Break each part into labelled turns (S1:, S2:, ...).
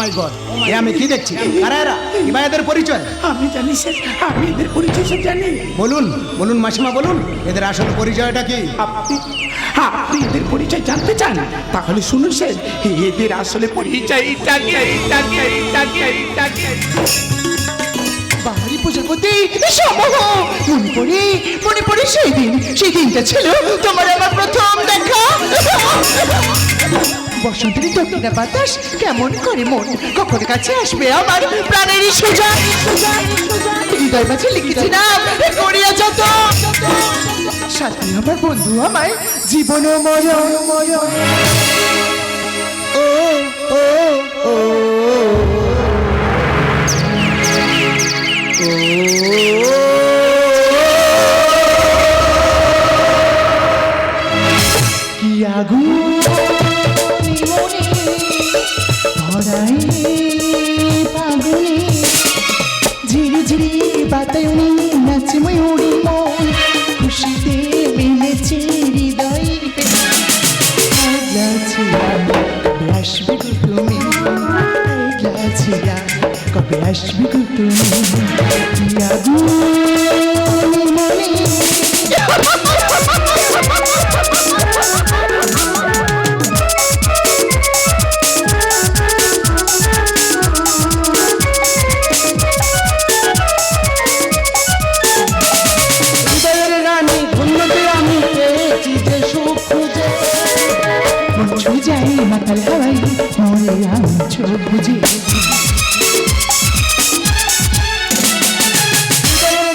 S1: মাই god, এ আমি কি দেখছি? কারা এরা? কি ভাই এদের পরিচয়?
S2: আমি জানি স্যার, আমি এদের পরিচয় সব জানি।
S1: বলুন বলুন মাসিমা বলুন, এদের আসল পরিচয়টা কি?
S2: আপনি আপনি এদের পরিচয় জানতে চান? তাহলে শুনুন স্যার, এদের আসলে পরিচয়
S3: বাহারি প্রজাপতি মনে পড়ে সেই দিনটা ছিল তোমার আমার প্রথম দেখা। বসন্তের দক্ষিণা বাতাস কেমন করে মন কখন কাছে আসবে আমার প্রাণেরই সোজা হৃদয় মাঝে লিখেছি নাম করিয়া যত সাথে আমার বন্ধু আমায় জীবন মরণ ও ও ও কি আগুন ভরাই ফাগুনে ঝিরি ঝিরি বাতায়নে নাচে ময়ূরী মন খুশিতে মিলেছে হৃদয় কবে আসবে গো তুমি কবে আসবে গো তুমি কি আগুন মনে যাই মাতাল হাওয়াই মরে আমি চোখ বুঝি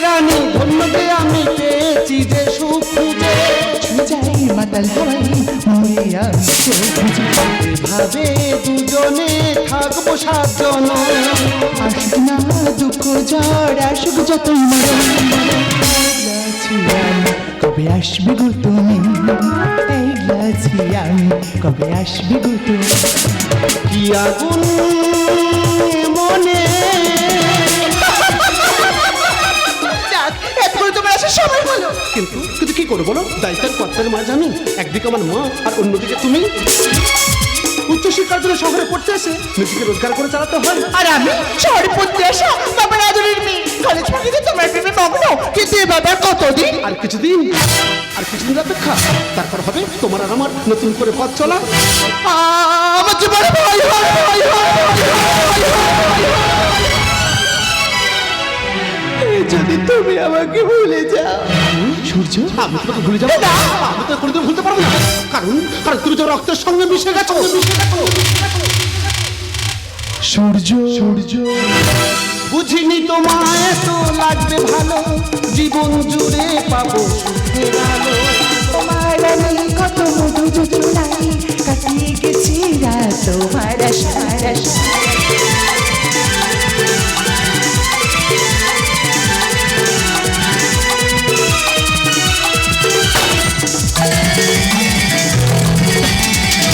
S1: রানী ধন্যতে আমি পেয়েছি যে সুখ খুঁজে,
S3: যাই মাতাল হাওয়াই মরে আমি চোখ বুঝি
S1: ভাবে দুজনে থাকবো 7 জন।
S3: আসুক না দুঃখ ঝড় আসুক যতই মরণ কবে আসবে গো তুমি এই লাছি আমি কবে আসবে গো তুমি
S1: কি আগুন মনে
S3: তোমার আসার সময় হলো
S1: কিন্তু কিন্তু কি করবো বলো? দায়িত্বের কর্তার মাঝে আমি, একদিকে আমার মা আর অন্যদিকে তুমি। উচ্চশিক্ষার জন্য শহরে পড়তে এসে নিজেকে রোজগার করে চালাতে হয়,
S3: আর আমি শহরে পড়তে আসা বাবার আদরের মেয়ে কলেজ ফাঁকিতে তোমার প্রেমে মগ্ন কিন্তু এ বাবার কতদিন
S1: আর কিছুদিন অপেক্ষা, তারপর হবে তোমার আর আমার নতুন করে পথ চলা।
S3: আমার জীবনে ভয় যদি তুমি আমাকে ভুলে যাও
S1: সূর্য, আমি তোমাকে ভুলে যাবো না, আমি তো কোনোদিন ভুলতে পারবো না, কারণ কারণ তুমি তো রক্তের সঙ্গে মিশে গেছো।
S3: সূর্য
S1: বুঝিনি তোমায় এত লাগবে ভালো, জীবন জুড়ে পাবো সুখের আলো।
S3: তোমার আমি কত মধু যোজনায় কাটিয়ে গেছি রাত তোমার আশায়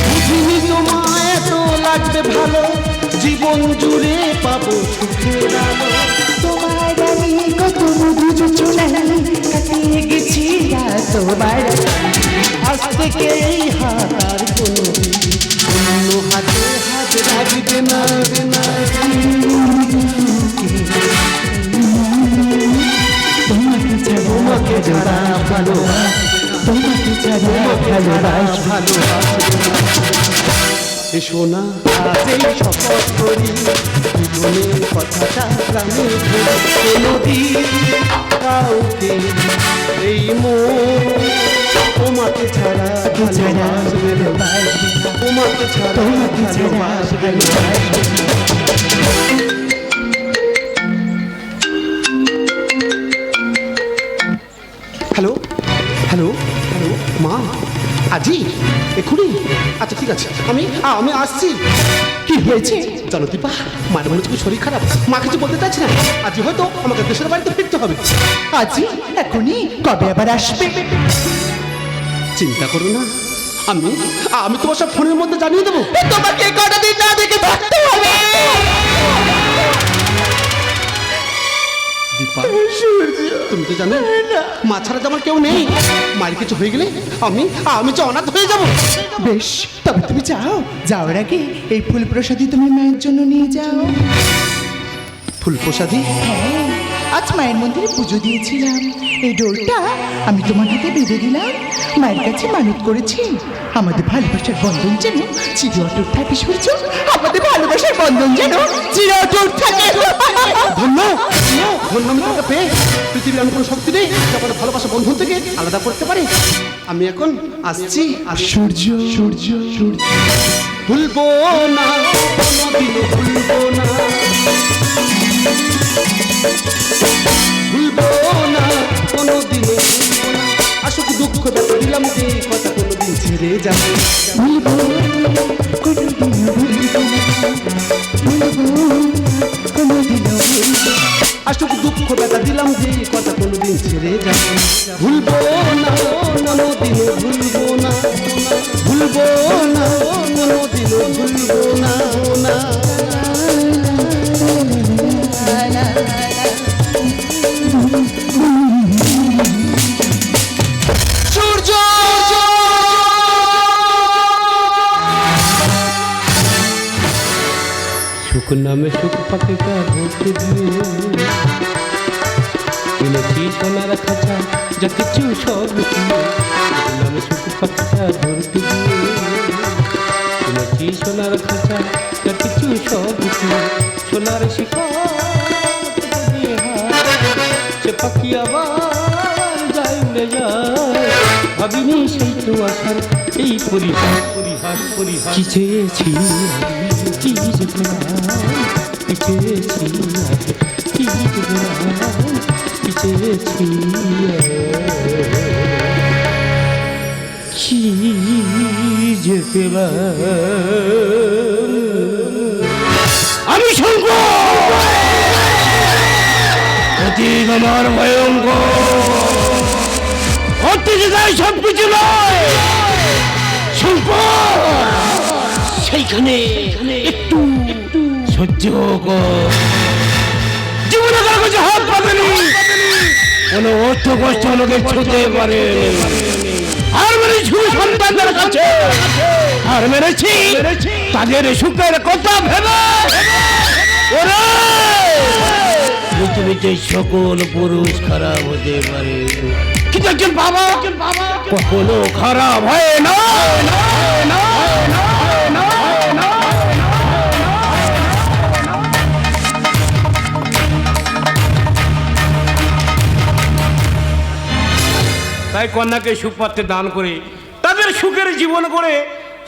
S1: বুঝিনি তোমায় এত লাগবে ভালো, জীবন জুড়ে পাবো সুখের আলো।
S3: তোমার আমি কত মধু যোজনায় কাটিয়ে গেছি রাত তোমার
S1: আজ থেকে এই হাত আর কোনো অন্য হাতে হাত রাখবে না,
S3: তোমাকে ছাড়া ভালো তোমাকে ছাড়া ভালো
S1: এসো না আজই শপথ করি, জীবনের কথাটা প্রাণে ধরি, কোনোদিন কাউকে এই মন তোমাকে ছাড়া ভালোবাসবে না, তোমাকে ছাড়া ভালোবাসবে না। হ্যালো হ্যালো হ্যালো মা, আজি এক্ষুনি? আচ্ছা ঠিক আছে, আমি আসছি।
S3: কি হয়েছে
S1: জানো দীপা, মায়ের মনে হচ্ছে শরীর খারাপ, মা কিছু বলতে চাইছে না, আজ হয়তো আমাকে দেশের বাড়িতে ফিরতে হবে।
S3: আজি এখনই কবে আবার আসবে?
S1: চিন্তা করো না, আমি তোমার সব ফোনের মধ্যে জানিয়ে দেবো।
S3: তোমাকে কটা দিন না দেখে থাকতে হবে।
S1: দীপা
S3: সূর্য
S1: তুমি তো জানো মা ছাড়া তো আমার কেউ নেই। মায়ের কিছু হয়ে গেলে আমি তো অনাথ হয়ে যাব।
S3: বেশ, তবে তুমি যাও, যাওয়ার আগে এই ফুল প্রসাদী তুমি মায়ের জন্য নিয়ে যাও।
S1: ফুল প্রসাদী?
S3: হ্যাঁ, আজ মায়ের মন্দিরে পুজো দিয়েছিলাম, এই ডোরটা আমি তোমার হাতে বেঁধে দিলাম। মায়ের কাছে মানত করেছি আমাদের ভালোবাসার বন্ধন যেন চির অটুট থাকে। সূর্য, আমাদের ভালোবাসার বন্ধন যেন চির অটুট থাকে।
S1: ধন্য ধন্য আমি তোমাকে পেয়ে পৃথিবীর এমন কোনো শক্তি নেই যা আমার ভালোবাসা বন্ধন থেকে আলাদা করতে পারে। আমি এখন আসছি।
S3: সূর্য সূর্য সূর্য
S1: ভুলবো না কোনোদিনও ভুলবো না, ভুলবো না কোনোদিনও ভুলবো না। আসুক দুঃখ ব্যথা দিলাম যে কথা কোনোদিন ছেড়ে যাবে।
S3: ভুলবো কোনোদিনও ভুলবো না, ভুলবো কোনোদিনও ভুলবো না।
S1: আসুক দুঃখ ব্যথা দিলাম যে কথা কোনোদিন ছেড়ে যাবে। ভুলবো না কোনোদিনও ভুলবো না, ভুলবো না কোনোদিনও ভুলবো না না।
S3: সূর্য
S4: सुख नामे सुख पके का भूत दिए किनची सोना रखा था जति चू सब किए नामे सुख पके का भूत दिए किनची सोना रखा था जति चू सब किए सोनार शिकार दिए से पकिया बार जाए ले जाए ভাবিনি সেই তো আসার এই পরিহাস পরিহাস পরিহাস কি চেয়েছি কি যে কি চেয়েছি কি যে কি চেয়েছি কি যে আমি শঙ্কর অতি আমার ভয়ঙ্কর অত্যাচার সব কিছু নয় সম্পদ, সেইখানে একটু সহ্য কর। জীবনে কাগজে হাত পাবেনি, কোনো অর্থ কষ্ট লোকে ছুঁতে পারে। আর মেরেছি শুধু সন্তানদের কাছে, আর মেরেছি তাদের সুখের কথা ভেবে। ওরে পৃথিবীতে সকল পুরুষ খারাপ হতে পারে, কিন্তু একজন বাবা কখনো খারাপ হয় না। তাই কন্যাকে সুপাত্রে দান করে তাদের সুখের জীবন করে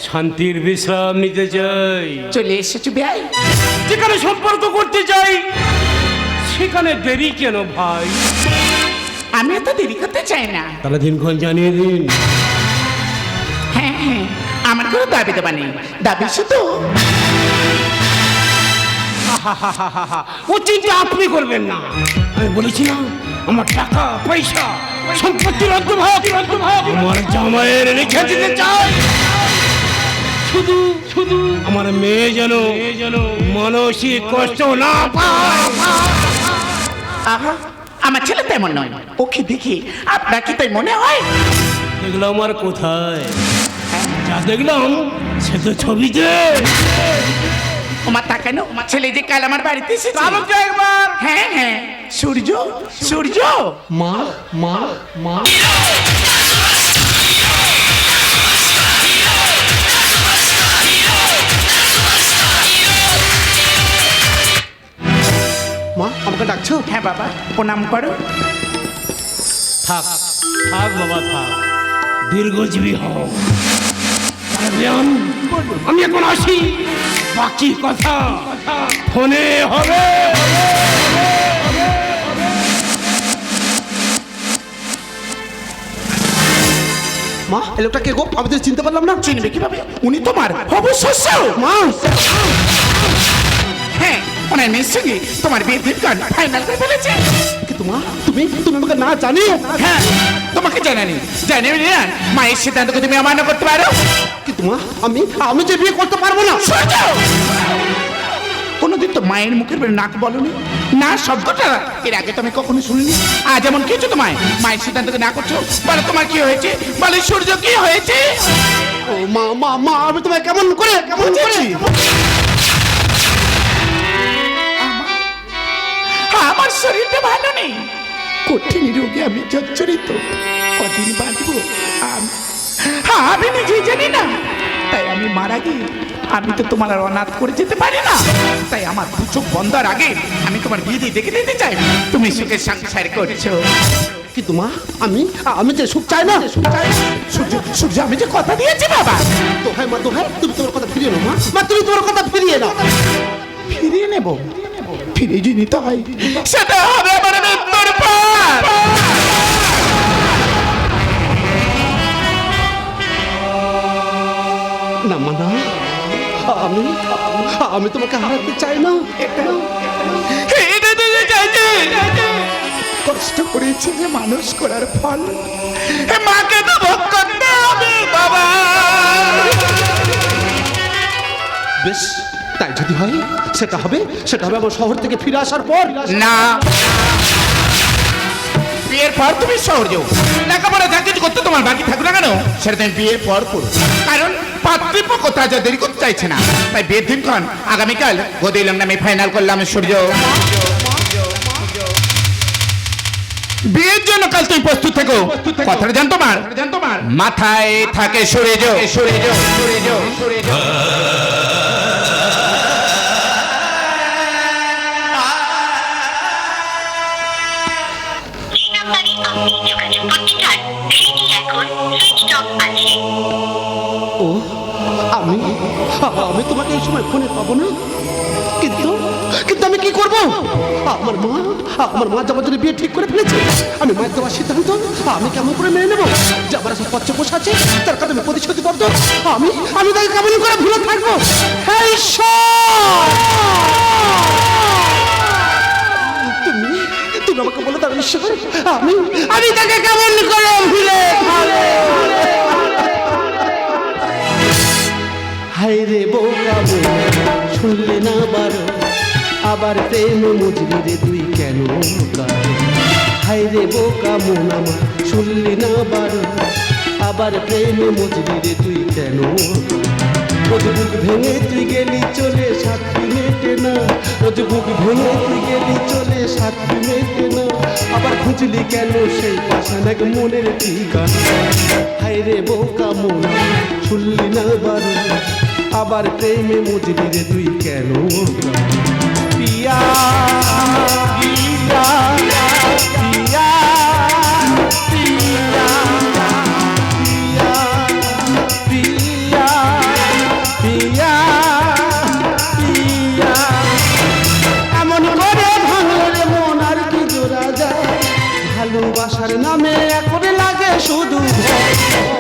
S4: শান্তির বিশ্রাম নিতে চাই।
S2: চলে এসেছো ভাই,
S4: যেখানে সম্পর্ক করতে চাই সেখানে দেরি কেন ভাই?
S2: আমি এত দেরি করতে চাই না।
S4: তাহলে দিনক্ষণ জানিয়ে দিন।
S2: হ্যাঁ হ্যাঁ, আমার কোনো দাবি দেবা নেই, দাবি শুধু
S4: ও চিন্তা আপনি করবেন না। আমি বলেছিলাম আমার টাকা পয়সা সম্পত্তির অর্ধভাগ আমার জামাইয়ের রেখে দিতে চাই। শুধু শুধু আমার মেয়ে যেন মানসিক কষ্ট না পায়।
S2: আহা, আমার ছেলে তেমন নয়, ওকে দেখি আপনার কি তাই মনে হয়?
S4: দেখলাম আমার কোথায়, যা দেখলাম সে তো ছবিতে।
S2: আমার তাকানো ছেলে যে কাল আমার বাড়িতে এসেছে।
S4: একবার
S2: হ্যাঁ হ্যাঁ, সূর্য সূর্য
S1: মা মা মা মা আমাকে ডাকছো?
S2: হ্যাঁ বাবা, প্রণাম করো।
S4: থাক থাক বাবা থাক, দীর্ঘজীবী হও। আমি এখন আসি, বাকি কথা ফোনে হবে।
S1: মা এই লোকটা কে গো? আমি তো চিনতে পারলাম না।
S2: চিনবে কিভাবে? উনি তোমার অবশ্যই
S1: মা
S2: হ্যাঁ, ওনার মেয়ের সঙ্গে তোমার বিয়ের দিনক্ষণ ফাইনাল করে ফেলেছে।
S1: কিন্তু মা তুমি আমাকে না জানিও।
S2: হ্যাঁ, তোমাকে জানানি না মায়ের সিদ্ধান্তকে তুমি অমান্য করতে পারো।
S1: কিন্তু মা আমি যে বিয়ে করতে পারবো না।
S2: কোনোদিন তো মায়ের মুখের বের নাক বলনি না শব্দটা এর আগে তো আমি কখনো শুনিনি। আজ এমন কিছু তোমায় মায়ের সিদ্ধান্তকে না করছো? বলো তোমার কি হয়েছে, বলে সূর্য কি হয়েছে?
S1: ও মা মা মা, আমি তোমায় কেমন করে
S2: বুঝেছি। আমার শরীরটা ভালো নেই, কঠিন রোগে আমি জর্জরিত। কদিন বাঁচবো আমি নিজেই জানি না। তাই আমি মারা গিয়ে আমি তো তোমার আর অনাথ করে যেতে পারি না। তাই আমার দু চোখ বন্ধার আগে আমি তোমার বিয়ে দিয়ে দেখে দিতে চাই তুমি সুখে সংসার করছো।
S1: কিন্তু মা, আমি যে সুখ চাই না,
S2: সূর্য আমি যে কথা দিয়েছি বাবা,
S1: দোহাই মা দোহাই, তুমি তোমার কথা ফিরিয়ে নাও মা, মা তুমি তোমার কথা ফিরিয়ে নাও।
S2: ফিরিয়ে নেব, ফিরে যে নিতে হয় সেটা হবে আমার মৃত্যুর পর।
S1: না মা না, আমি তোমাকে হারাতে চাই না।
S2: এটা তুমি চাইছে, কষ্ট করেছি যে মানুষ করার ফল মাকে তো ভোগ করতে হবে বাবা।
S1: বেশ, তাই যদি হয় সেটা হবে আমার শহর থেকে ফিরে আসার পর।
S2: না, বিয়ের পর তুমি শহর যাও, লেখাপড়া যা কিছু করতে তোমার বাকি থাকবে না কেন সেটা তুমি বিয়ের পর করো। কারণ পাত্রীপক্ষ তা যা দেরি করতে চাইছে না। তাই বিয়ের দিন ক্ষণ আগামীকাল গদিলাম আমি ফাইনাল করলাম সূর্য। বিয়ের জন্য কাল তুমি প্রস্তুত থেকো। কথাটা জান তোমার মাথায় থাকে সরে যাও, সরে যাও, সরে যাও, সরে যাও।
S5: নাম্বারে আপনি যোগাযোগ করতে চান সেটি এখন সুইচ অফ আছে।
S1: ও আমি তোমাকে এই সময় ফোনে পাবো না, কিন্তু আমি কি করব? আমার মা যাবার জন্য বিয়ে ঠিক করে ফেলেছে। আমি মায়ের দেওয়ার সিদ্ধান্ত আমি কেমন করে মেনে নেবো? যাবার সব পচ্ছে বসে আছে, তার কাছে আমি প্রতিশ্রুতিবদ্ধ। আমি তাকে কেমন করে ভুলে থাকবো? হে ঈশ্বর, তুমি আমাকে বলে দাও ঈশ্বর, আমি তাকে কেমন করে ভুলে থাকবো? হায় রে বোকা শুনলে না বারো, আবার প্রেম মজলি রে তুই কেন? হায় রে বোকা মন আমার শুনলে না বারো, আবার প্রেম মজলি রে তুই কেন? রোজ বুক ভেঙে তুই গেলি চলে 7 মিনিটে না, রোজ বুক ভেঙে তুই গেলি চলে 7 মিনিটে না, আবার খুঁজলি কেন সেই পাশান এক মনের ঠিকানা? হায় রে বোকা মন শুনলি না বারো, আবার প্রেমে মজলি রে তুই কেন? পিয়া পিয়া পিয়া পিয়া পিয়া পিয়া পিয়া, এমন করে ভাঙলে মন আর কি জোড়া যায়? ভালোবাসার নামে এখন লাগে শুধু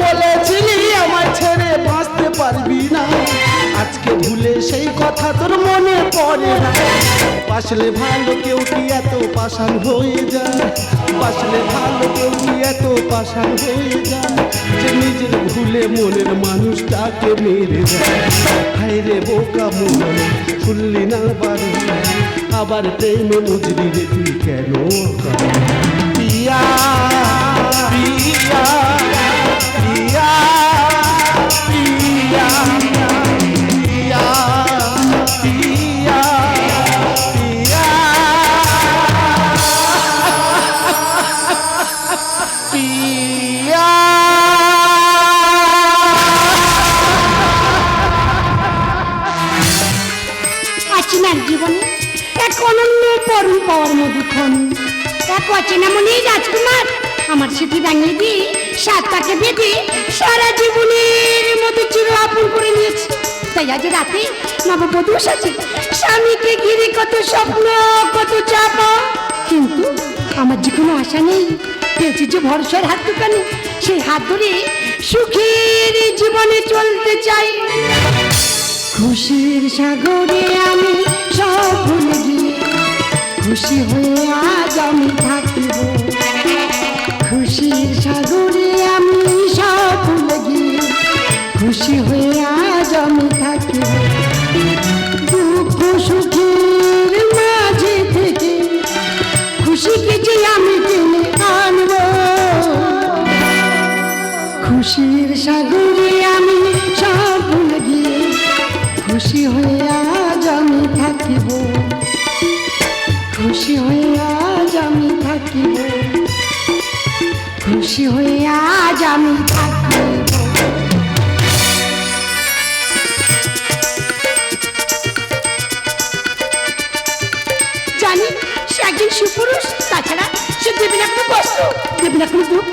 S1: বলেছিলি আমায় ছেড়ে বাঁচতে পারবি না, আজকে ভুলে সেই কথা তোর মনে পড়ে না। বাসলে ভালো কেউ কি এত পাষাণ হয়ে যায়? বাসলে ভালো কেউ কি এত পাষাণ হয়ে যায় যে নিজের ভুলে মনের মানুষটাকে মেরে যায়? হায় রে বোকা মন শুনলি না বারো, আবার প্রেমে মজলি রে তুই কেন? পিয়া পিয়া পিয়া পিয়া পিয়া পিয়া পিয়া পিয়া।
S6: অচেনার জীবনে এক অনন্য পরম পাওয়ার মধুক্ষণ, এক অচেনা মনেই রাজকুমার আমার স্মৃতি ভাঙিয়ে দিয়ে সাতটাকে বেঁধে সারা জীবনের মতো চির আপন করে নিয়েছে। তাই আজ রাতে নববধূ সাথে স্বামীকে ঘিরে কত স্বপ্ন কত চাপা, কিন্তু আমার যে কোনো আশা নেই। পেয়েছি যে ভরসার হাত দোকানে, সেই হাত ধরে সুখের জীবনে চলতে চাই। খুশির সাগরে আমি সব ভুলে গিয়ে খুশি হয়ে আজ আমি থাকিব। খুশির সাগরে আমি সব ভুলে গিয়ে খুশি হয়ে আজ আমি থাকিব। দুঃখ সুখে খুশি হয়ে আজ আমি থাকিব, খুশি হয়ে আজ আমি থাকিব, খুশি হয়ে আজ আমি থাকিব। জানি সে একজন সুপুরুষ, তাছাড়া সে দেবে না কোনো কষ্ট, দেবে না কোনো দুঃখ,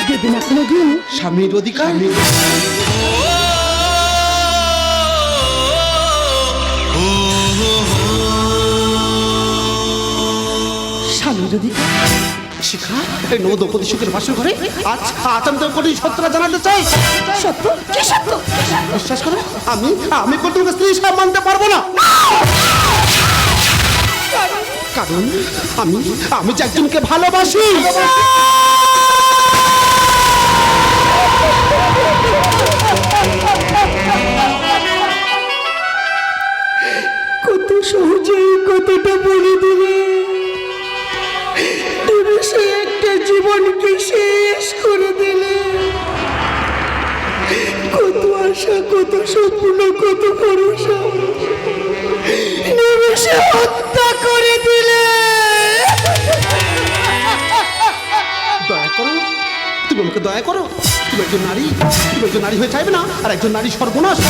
S6: দেবে না কোনো দিন।
S1: স্বামীর অধিকার
S6: স্বামীর অধিকার
S1: শিখা, এই নবদম্পতি সুখের বাসর ঘরে আজ আজ আমি তোর কোটি সত্যটা জানাতে চাই।
S6: সত্য কি সত্য?
S1: বিশ্বাস করো, আমি কোন তোমাকে স্ত্রী হিসাবে মানতে পারবো না। কারণ আমি যে একজনকে ভালোবাসি।
S6: কত সহজেই কতটা বলে দিলে, নিমেষে একটা জীবনকে শেষ করে দিলে। কত আশা, কত স্বপ্ন, কত ভরসা নিমেষে হত্যা করে দিলে।
S1: দয়া করো, তুমি আমাকে দয়া করো। তুমি একজন নারী হয়ে চাইবে না আর একজন নারী সর্বনাশ।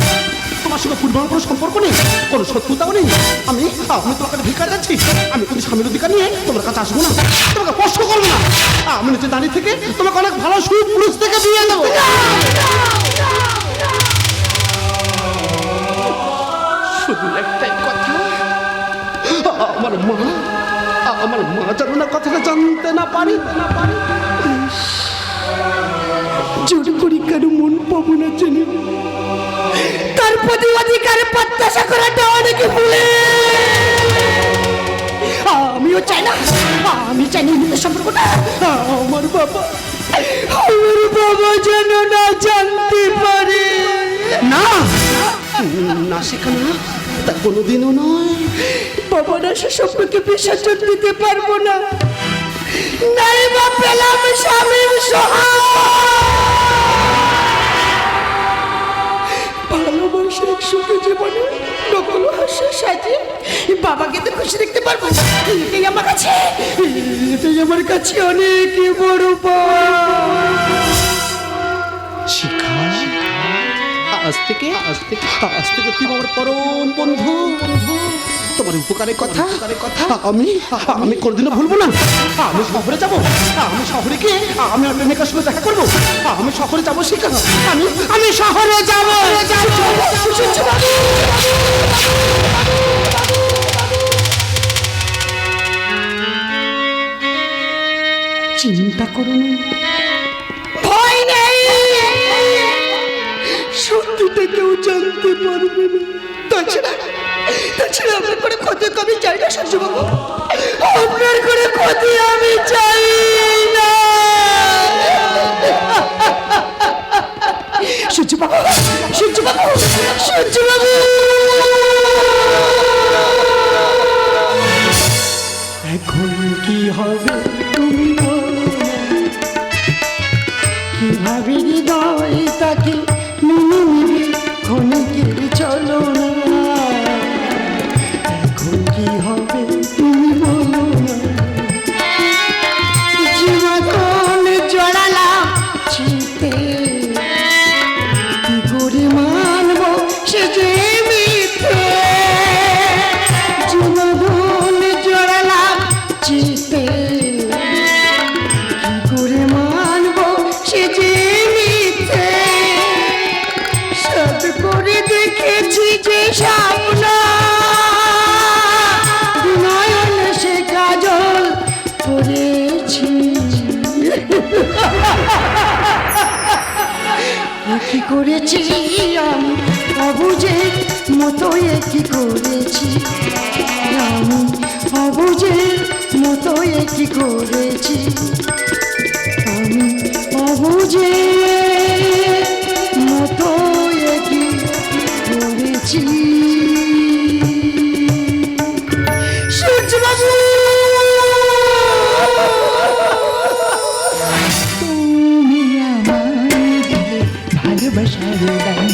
S1: তোমার সঙ্গে পূর্ব কোনো সম্পর্ক নেই, কোনো শত্রুতাও নেই। আমি তোমার কাছে ভিক্ষা যাচ্ছি। আমি কোনো স্বামীর অধিকার নিয়ে তোমার কাছে আসবো না, তোমাকে স্পর্শ করবো না। আমি নিজে দাঁড়িয়ে থেকে তোমাকে অনেক ভালো সুপুরুষ থেকে বিয়ে দেবো। শুধু একটাই কথা, আমার মা যেন না কথাটা জানতে না পারি।
S6: জোর করি কেন মন পাবো না জানি, তার প্রতি অধিকার প্রত্যাশা করাটা অনেকে ভুলে। আমিও চাই না, আমি চাই না এই সম্পর্কটা আমার বাবা যেন না জানতে পারে।
S1: না না সেখানে তা কোনোদিনও নয়।
S6: বাবারা সে সম্পর্কে বিসর্জন দিতে পারবো না। নাই বা পেলাম স্বামীর ভালোবাসা সুখে জীবনে নকল হাসি সাজে বাবাকে তো খুশি দেখতে পারবো। এটাই আমার কাছে অনেক বড়
S1: শিখা, আজ থেকে তুই আমার পরম বন্ধু। তোমার উপকারের কথা আমি কোনদিনও ভুলবো না। আমি শহরে যাবো, আমি শহরে গিয়ে আমি আর প্রেমিকার সঙ্গে দেখা করবো। আমি শহরে যাবো শিখা, আমি শহরে যাবো।
S6: চিন্তা করো না, ভয় নেই, সত্যিটা কেউ জানতে পারবে না। তাছাড়া আপনার করে ক্ষতি আমি চাই না সূর্যবাবু, আপনার করে ক্ষতি আমি চাই না। সূর্যবাবু এখন কি হবে তুমি বলো না, কিভাবে হৃদয় তাকে মেনে নিবে ক্ষণিকের চলো না। এখন কি হবে তুমি বলো না, জীবন জড়ালাম চিতে, কি করে মানব সে যে মিথ্যে। জীবন জড়ালাম চিতে, কি করে মানব সে যে মিথ্যে। সব করে দেখেছি যে স্বপ্ন, নয়ন সে কাজল করেছি। কি করেছি আমি অবুঝের মতো, কি করেছি আমি অবুঝের মতো, কি করেছি আমি অবুঝের মতো, কি করেছি। সূর্যবাবু, তুমি আমায় দিলে ভালোবাসার দান,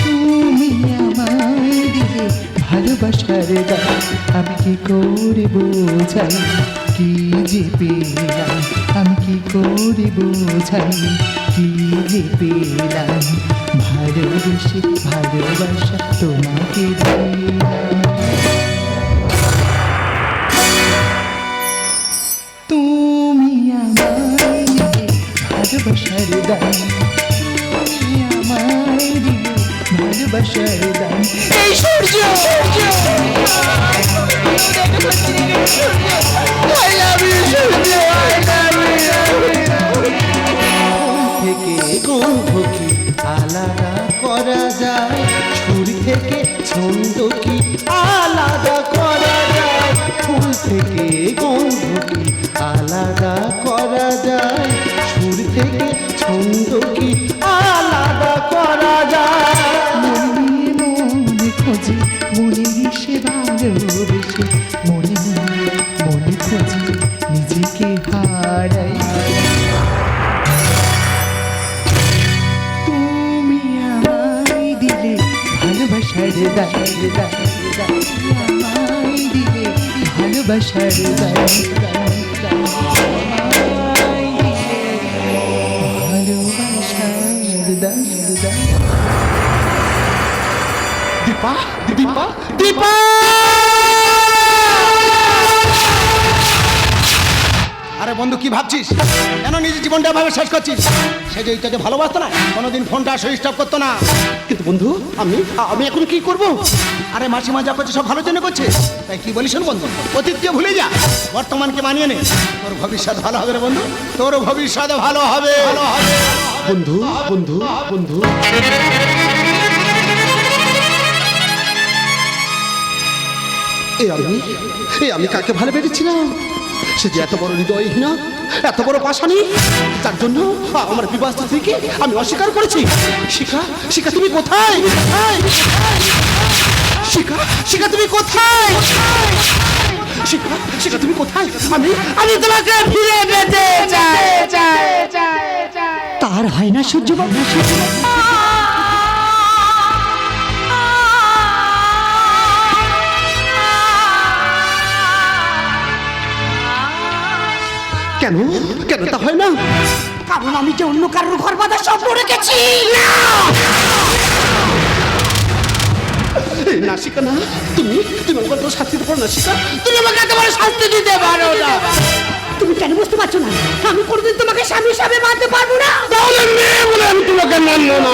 S6: তুমি আমায় দিলে
S3: ভালোবাসার দাম আমি কি করে বোঝাই, কি যে পেলাম আমি কি করে বোঝাই, কি যে পেলাম ভালোবেসে ভালোবাসা তোমাকে দিলাম। তুমি আমায় দিলে ভালোবাসার দাম, তুমি আমায় দিলে ভালোবাসার দাম। এই সূর্য I love you, Surya, I love you।
S1: থেকে গন্ধ কি আলাদা করা যায়, ছুরি থেকে ছন্দ কি আলাদা করা যায়, ফুল থেকে গন্ধ কি আলাদা করা যায়, ছুরি থেকে ছন্দ কি আলাদা করা যায়।
S3: মনে মনে খোঁজে মনে সে ভালোবেসে, মনে মনে খোঁজে নিজেকে হারাই। তুমি আমায় দিলে ভালোবাসার দাম, আমায় দিলে ভালোবাসার দাম, আমায় দিলে ভালোবাসার দাম।
S1: দীপা দীপা দীপা
S7: আরে বন্ধু কি ভাবছিস? কেন নিজের জীবনটা ভাবে শেষ করছিস? সে যে তোকে ভালোবাসতো না, কোনোদিন ফোনটা সুইচ অফ করতো না।
S1: কিন্তু বন্ধু আমি এখন কি করব?
S7: আরে মাসিমা যা করছে সব ভালোর জন্য করছে, তাই কি বলিস শোন বন্ধু, অতীতকে ভুলে যা, বর্তমানকে মানিয়ে নে। তোর ভবিষ্যৎ ভালো হবে রে বন্ধু, তোর ভবিষ্যৎ ভালো হবে, ভালো হবে।
S1: বন্ধু বন্ধু বন্ধু আমি কাকে ভালোবেসেছিলাম? সে যে এত বড় হৃদয়হীনা, এত বড় পাষাণী, তার জন্য আমার বিবাহ স্ত্রীকে আমি অস্বীকার করেছি। শিখা শিখা তুমি কোথায়? শিখা শিখা তুমি কোথায়? শিখা শিখা তুমি কোথায়? আমি তোমাকে ফিরে পেতে চাই।
S6: তার হয় না সহ্য বাবু,
S1: কেন কেন তা হয় না?
S6: কারণ আমি যে অন্য কারোর ঘর বাঁধার স্বপ্ন রেখেছি।
S1: না শিখা না, তুমি তুমি আমার তো শাস্তি দেবো না শিখা।
S6: তুমি আমাকে একেবারে শাস্তি দিতে পারো না। তুমি কেন বুঝতে পারছো না? আমি কোনোদিন তোমাকে স্বামী হিসাবে মানতে পারবো না।
S1: তাহলে মেয়ে বলে আমি তোমাকে মানবো না।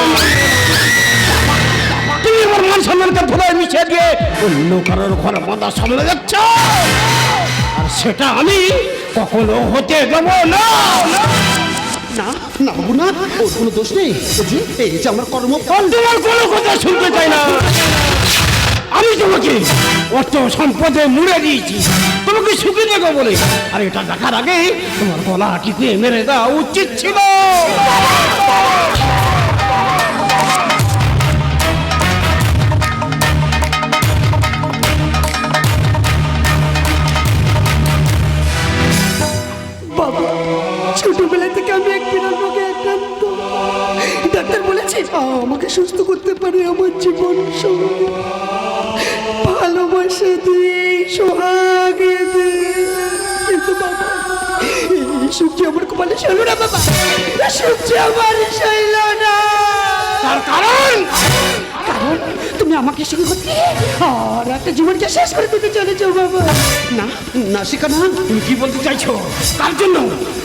S1: তুমি আমার মান সম্মানকে ধরে মিশে দিয়ে অন্য কারোর ঘরে বাঁধা সামনে যাচ্ছ, আর সেটা আমি কখনো হতে দেব না। না না বাবু না, ওর কোনো দোষ নেই, এই যে আমার কর্মফল। তোমার কোনো কথা শুনতে চাই না। আমি তোমাকে অর্থ সম্পদে মুড়ে দিয়েছি তোমাকে সুখী দেবো বলে, আর এটা দেখার আগে তোমার গলা টিপিয়ে মেরে দেওয়া উচিত ছিল।
S6: ছোটবেলা থেকে আমি এক বিরাট রোগে আক্রান্ত। ডাক্তার বলেছে আমাকে সুস্থ করতে পারে আমার জীবন সঙ্গী, ভালোবাসা দিয়ে, সোহাগ দিয়ে। কিন্তু বাবা, এই সূর্য আমার কপালে ছিল না বাবা, সূর্য আমার ছিল না।
S1: তার কারণ
S6: কারণ তুমি আমাকে সঙ্গে করতে আর একটা জীবনকে শেষ করে দিতে চলেছো বাবা।
S1: না না শিখা না,
S4: তুমি কি বলতে চাইছো?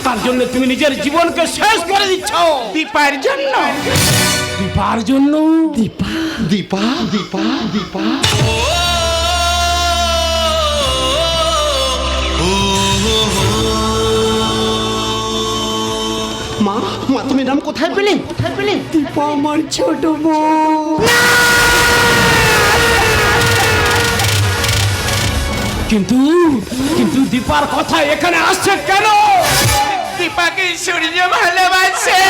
S4: তার জন্য তুমি নিজের জীবনকে শেষ করে দিচ্ছ।
S2: দীপার জন্য,
S4: দীপার জন্য?
S1: দীপা দীপা দীপা দীপা মা মা তুমি নাম কোথায় পেলে? কোথায় পেলে?
S6: দীপা আমার ছোট বোন।
S4: কিন্তু দীপার কথা এখানে আসছে কেন?
S2: দীপাকে সূর্য ভালোবাসে।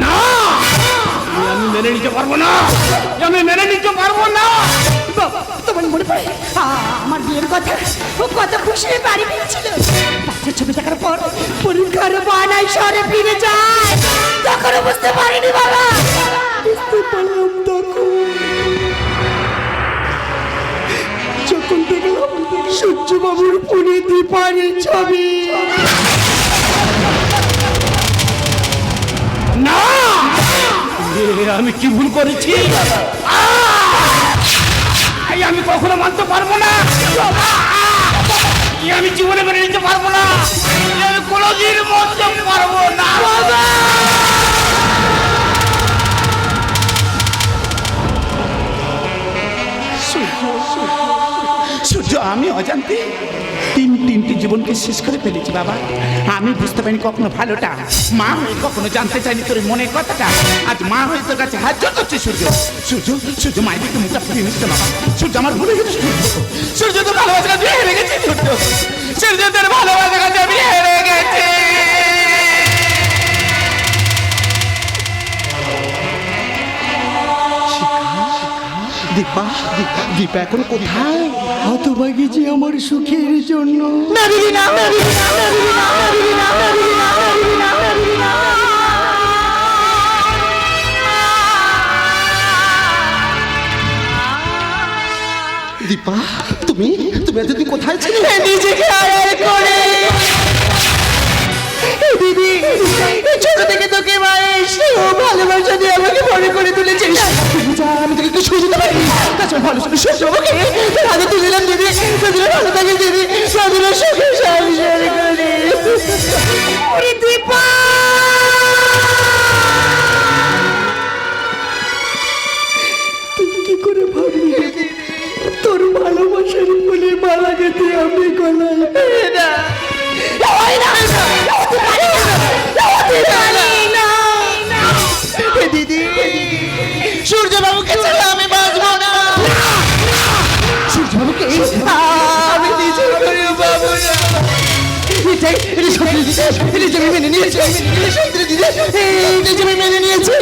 S4: না, আমি মেনে নিতে পারবো না, আমি মেনে নিতে পারবো না।
S6: বাবা, তোমার মনে পড়ে আমার বিয়ের কথা? ও কত খুশি বাড়ি ফিরেছিল। বাচ্চার ছবি দেখার পর পরীক্ষার বানাই শহরে ফিরে যায়। তখনও বুঝতে পারিনি বাবা,
S1: পালাম তখন যখন দেখলাম সূর্যবাবুর ফোনে দীপারির ছবি।
S2: না আমি কি ভুল করেছি আমি কখনো মানতে পারবো না আমি জীবনে মেনে নিতে পারবো না আমি কোনোদিন মানতে পারবো না সূর্য আমি অজান্তে তিনটি জীবনকে শেষ করে ফেলেছি বাবা আমি বুঝতে পারিনি কখনো ভালোটা মা হয়ে কখনো জানতে চাইনি তোর মনের কথাটা আজ মা হয়ে তোর কাছে হাত জোর করছে সূর্য সূর্য সূর্য মায়ের দিকে মুখটা ফিরিয়ে নিচ্ছে বাবা সূর্য আমার ভুলে গেছে সূর্য তোর ভালোবাসা কাছে হেরে গেছি সূর্য সূর্য তোর ভালোবাসা কাছে আমি হেরে গেছি
S1: দীপা দীপা এখন কোথায়? হতভাগী যে আমার সুখের জন্য। দীপা তুমি তুমি এতদিন কোথায় ছিলে?
S3: নিজেকে আড়াল করে দিদি ছোট থেকে তোকে মায়ের ভালোবাসা দিয়ে আমাকে বড় করে তুলেছিস আমি তোকে কিছু দিতে পারি তাছাড়া ভালো ছিল সূর্যবাবুকে আগে তুলিলাম দিদি সেদিন ভালো থাকে দিদি সেদিন সুখে সংসার করি ওরে দীপা
S1: তুই কি করে ভাবলি তোর ভালোবাসার বলে মারা গেছে আমি গলায়
S3: না দিদি সূর্যবাবুকে ছাড়া আমি বাঁচবো না
S1: সূর্যবাবুকে
S3: আমি নিজে করে পাবো না মেনে নিয়েছে মেনে নিয়েছে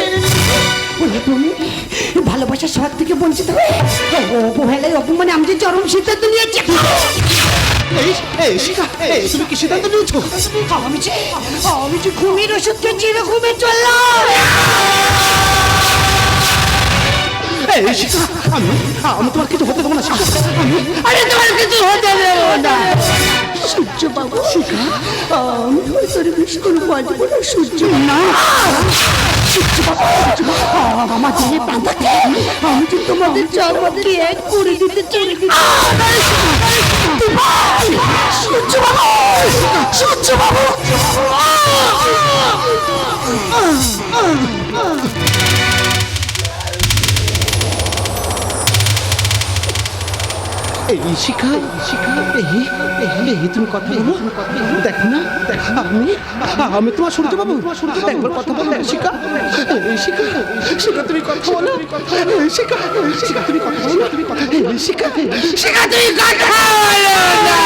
S6: তুমি ভালোবাসার স্বাদ থেকে বঞ্চিত হয়ে অবহেলায় অপমানে আমি যে চরম সিদ্ধান্ত নিয়েছি।
S1: তুমি কি সিদ্ধান্ত নিয়েছো?
S6: আমি যে ঘুমের ওষুধকে চির ঘুমে চললাম।
S1: আমি তোমার কিছু হতে দেবো না
S6: আরে তোমার কিছু হতে দেবো না
S1: সূর্য বাবু শিখা আমি তোর বিষ করে বাঁচবো না সূর্য না
S6: আমার দেহে বাঁধাতে আমি যে তোমাদের জগৎকে এক করে দিতে চলে
S3: সূর্য বাবু
S1: এই শিখা এই তুমি কথা বলো দেখো না আমি তোমার সূর্য বাবু একবার কথা বলো শিখা শিখা তুমি কথা বলো শিখা তুমি কথা বলো শিখা
S3: তুই কথা বলো না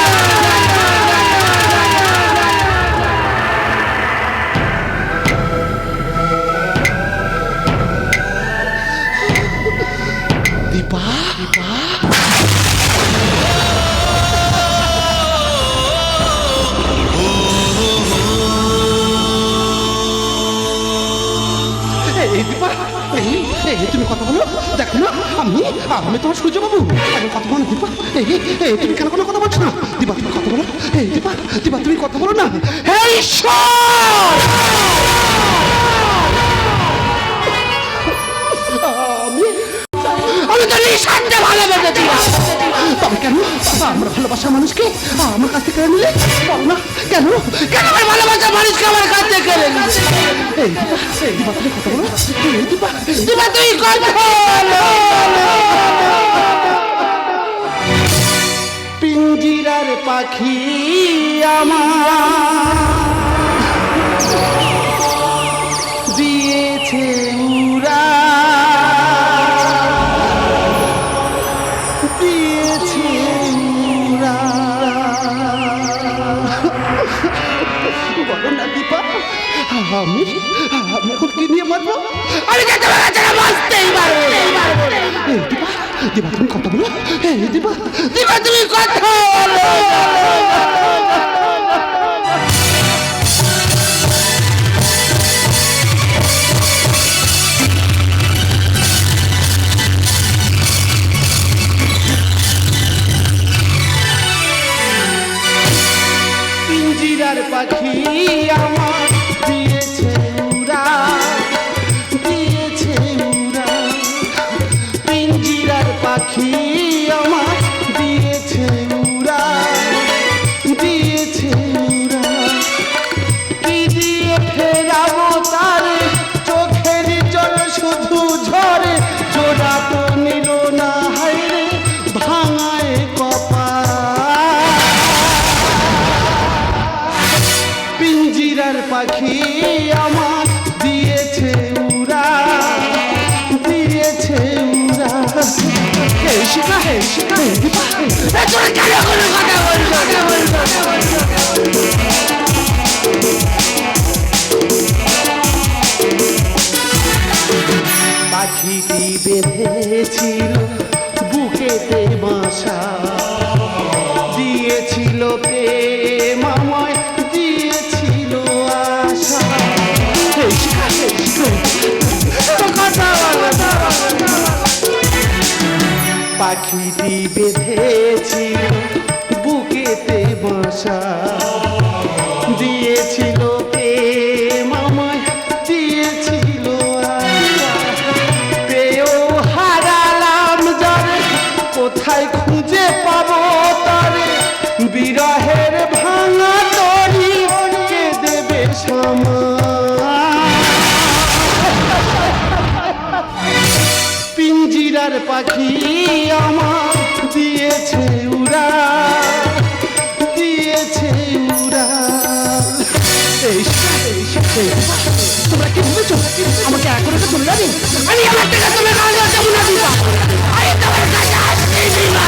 S1: দীপা তুমি কথা বলো দেখো না আমি তোমার সূর্য বাবু কথা বলো দীপা তুমি কেন কোনো কথা বলছো না দীপা তুমি কথা বলো দীপা তুমি কথা বলো না
S3: আমি তো নিঃসন্দেহে ভালোবেসেছি
S1: তবে কেন আমার ভালোবাসার মানুষকে আমার কাছ থেকে নিলে বলো না কেন
S3: আমার ভালোবাসার মানুষকে আমার কাছ থেকে কেড়ে নিয়েছে
S1: দীপা তুমি কথা বলো দীপা
S3: তুই কথা বলো
S1: পিঞ্জিরার পাখি আমার দিয়েছে উড়া বলো না দীপা আমি এখন কি নিয়ে মারবো
S3: আমি যেতে পারছি না বাঁচতেই পারবো
S1: দীপা তুমি কথা বলো দীপা
S3: তুমি কথা বলো
S1: জোড়া তো নিল না হায়রে ভাঙায় কপাল পিঞ্জিরার পাখি আমার দিয়েছে উড়া দিয়েছে উড়া হে শিখা হে শিখা হে দীপা পাখিটি বেঁধেছিল বুকেতে বাসা দিয়েছিল প্রেম আমায় দিয়েছিল আশা হে শিখা হে শিখা পাখিটি বেঁধেছিল বুকেতে বাসা দিয়েছিল প্রেম আমায় দিয়েছিল আশা পেয়েও হারালাম যারে কোথায় খুঁজে পাবো তারে বিরহের ভাঙা তরি কে দেবে পিঞ্জিরার পাখি আমার দিয়েছে উড়া দিয়েছে উড়া তোমরা কি ভেবেছো আমাকে এখন একটা চলে যাবে আমি আমার টাকা তুমি কাজ যাবো না দিবা আরে তোমার কাছে আসছি দিবা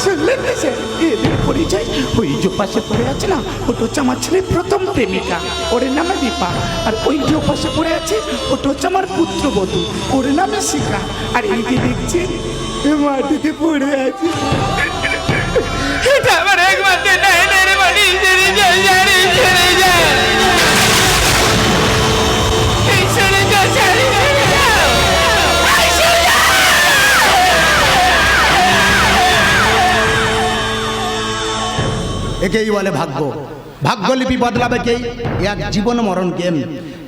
S2: শুনলেন না স্যার এদের পরিচয় ওই যে পাশে পড়ে আছে না ওটা হচ্ছে আমার ছেলের প্রথম প্রেমিকা ওর নামে দীপা আর ওই যে পাশে পড়ে আছে ওটা হচ্ছে আমার পুত্রবধূ ওর নামে শিখা আর এই যে দেখছেন মাটিতে পড়ে আছে এটা আমার একমাত্র নয়নের বাড়ি ছেড়ে যায় ছেড়ে যায় এই ছেড়ে যা ছেড়ে
S7: একেই বলে ভাগ্য ভাগ্যলিপি বদলাবে কে এক জীবন মরণ গেম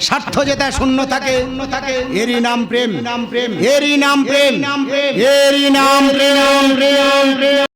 S7: স্বার্থ যেটা শূন্য থাকে এরই নাম প্রেম এরই নাম প্রেম এরই নাম প্রেম